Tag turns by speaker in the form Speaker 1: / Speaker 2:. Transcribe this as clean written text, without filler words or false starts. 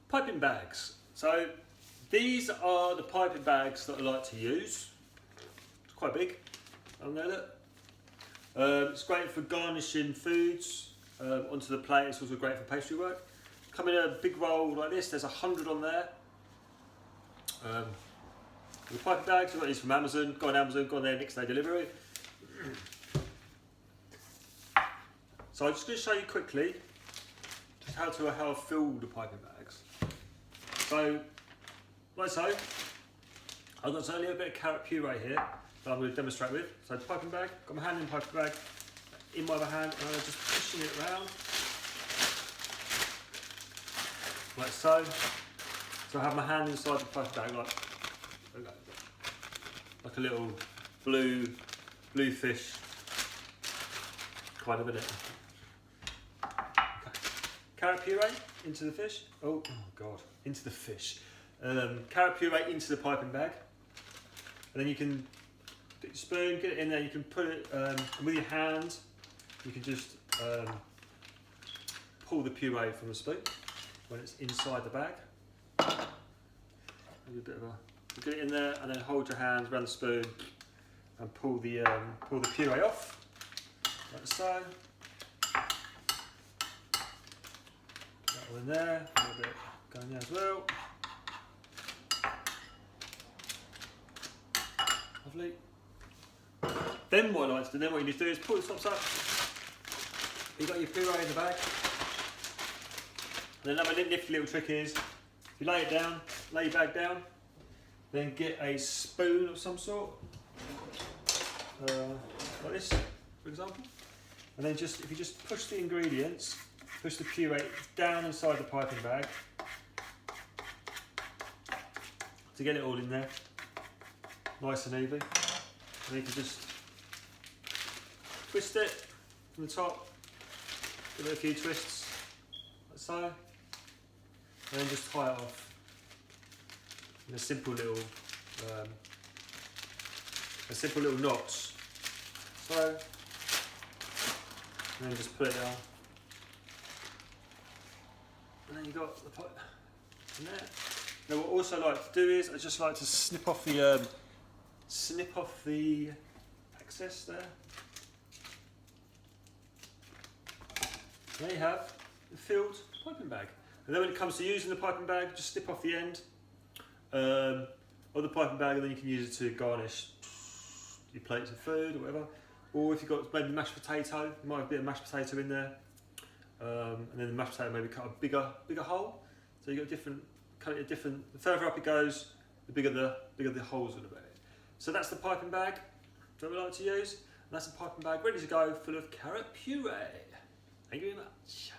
Speaker 1: Piping bags. So these are the piping bags that I like to use. It's quite big. I know that. It's great for garnishing foods onto the plate. It's also great for pastry work. Come in a big roll like this. There's 100 on there. The piping bags, I got these from Amazon. Go on Amazon, go on there, next day delivery. So I'm just going to show you quickly just how I fill the piping bags. So, like so, I've got only a bit of carrot puree here that I'm going to demonstrate with. So the piping bag, got my hand in the piping bag, in my other hand, and I'm just pushing it around. Like so. So I have my hand inside the piping bag like a little blue fish kind of in it. Carrot puree into the fish. Oh god, into the fish. Carrot puree into the piping bag, and then you can get your spoon, get it in there. You can put it and with your hand. You can just pull the puree from the spoon when it's inside the bag. Maybe a bit of a get it in there, and then hold your hand around the spoon and pull the puree off, like so. That one in there, a little bit going there as well. Lovely. Then what I like to do, then what you need to do is pull the tops up. You've got your puree in the bag. And then another nifty little trick is, if you lay it down, lay your bag down, then get a spoon of some sort, like this, for example. And then if you just push the ingredients, push the puree down inside the piping bag to get it all in there, nice and even. And then you can just twist it from the top, give it a few twists, like so, and then just tie it off in a simple little knots. So, and then just put it down. And then you've got the pot in there. Now what I also like to do is, I just like to snip off the excess there. There you have the filled piping bag. And then when it comes to using the piping bag, just snip off the end of the piping bag, and then you can use it to garnish your plates of food or whatever. Or if you've got maybe mashed potato, you might have a bit of mashed potato in there. And then the mashed potato maybe cut a bigger hole. So you've got cut it different. The further up it goes, the bigger the holes will be. So that's the piping bag that we like to use. And that's the piping bag ready to go, full of carrot puree. Thank you very much.